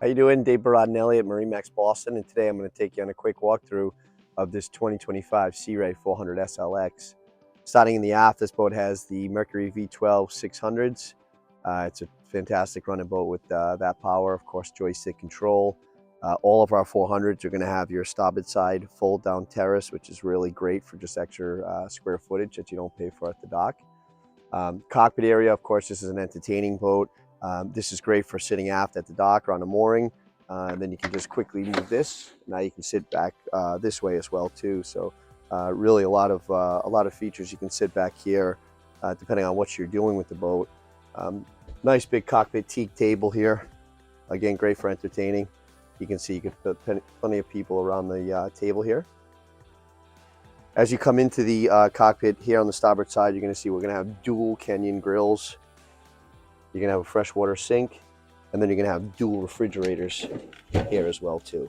How you doing? Dave Barodinelli at MarineMax Boston, and today I'm going to take you on a quick walkthrough of this 2025 Sea Ray 400 SLX. Starting in the aft, this boat has the Mercury V12 600s. It's a fantastic running boat with that power, of course, joystick control. All of our 400s are going to have your starboard side fold down terrace, which is really great for just extra square footage that you don't pay for at the dock. Cockpit area, of course, this is an entertaining boat. This is great for sitting aft at the dock or on a mooring. And then you can just quickly move this. Now you can sit back this way as well too. So really a lot of features. You can sit back here depending on what you're doing with the boat. Nice big cockpit teak table here. Again, great for entertaining. You can see you can put plenty of people around the table here. As you come into the cockpit here on the starboard side, you're going to see we're going to have dual Kenyon grills. You're going to have a freshwater sink, and then you're going to have dual refrigerators here as well too.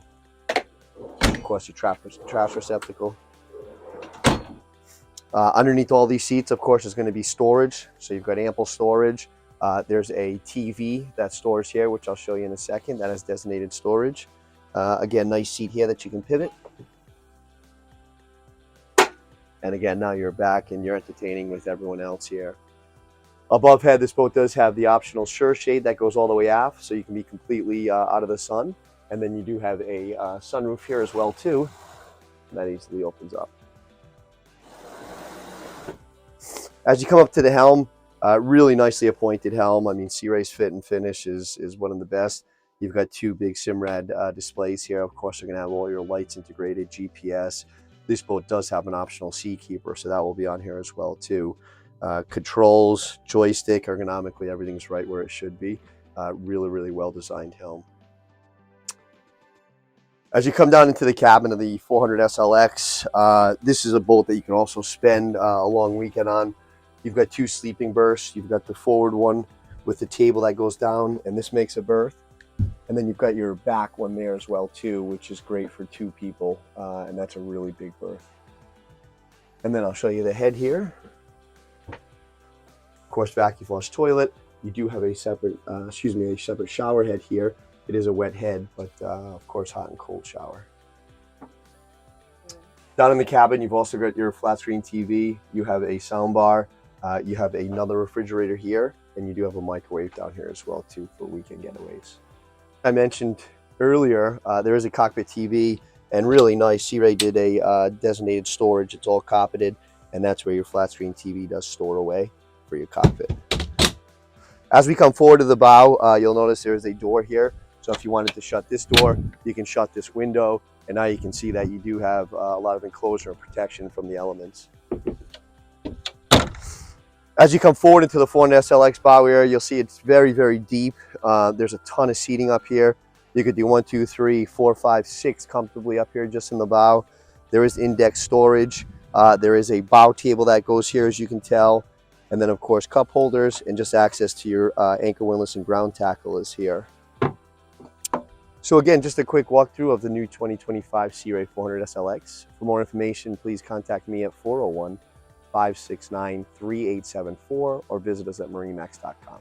Of course, your trash receptacle. Underneath all these seats, of course, is going to be storage. So you've got ample storage. There's a TV that stores here, which I'll show you in a second. That has designated storage. Again, nice seat here that you can pivot. And again, now you're back and you're entertaining with everyone else here. Above head, this boat does have the optional sure shade that goes all the way aft, so you can be completely out of the sun. And then you do have a sunroof here as well too. That easily opens up. As you come up to the helm, really nicely appointed helm. I mean, Sea Ray's fit and finish is one of the best. You've got two big Simrad displays here. Of course, you're going to have all your lights integrated, GPS. This boat does have an optional Seakeeper, so that will be on here as well too. Controls, joystick, ergonomically, everything's right where it should be. Really well designed helm. As you come down into the cabin of the 400 SLX, this is a boat that you can also spend a long weekend on. You've got two sleeping berths. You've got the forward one with the table that goes down, and this makes a berth. And then you've got your back one there as well too, which is great for two people, and that's a really big berth. And then I'll show you the head here. Of course, vacuum flush toilet. You do have a separate, a separate shower head here. It is a wet head, but of course, hot and cold shower. Down in the cabin, you've also got your flat screen TV. You have a sound bar. You have another refrigerator here, and you do have a microwave down here as well too for weekend getaways. I mentioned earlier, there is a cockpit TV, and really nice. Sea Ray did a designated storage. It's all carpeted, and that's where your flat screen TV does store away for your cockpit. As we come forward to the bow, you'll notice there is a door here. So if you wanted to shut this door, you can shut this window, and now you can see that you do have a lot of enclosure and protection from the elements. As you come forward into the 400 SLX bow area, you'll see it's very deep. There's a ton of seating up here. You could do 1, 2, 3, 4, 5, 6 comfortably up here just in the bow. There is index storage. There is a bow table that goes here, as you can tell. And then, of course, cup holders and just access to your anchor windlass and ground tackle is here. So again, just a quick walkthrough of the new 2025 Sea Ray 400 SLX. For more information, please contact me at 401-569-3874 or visit us at marinemax.com.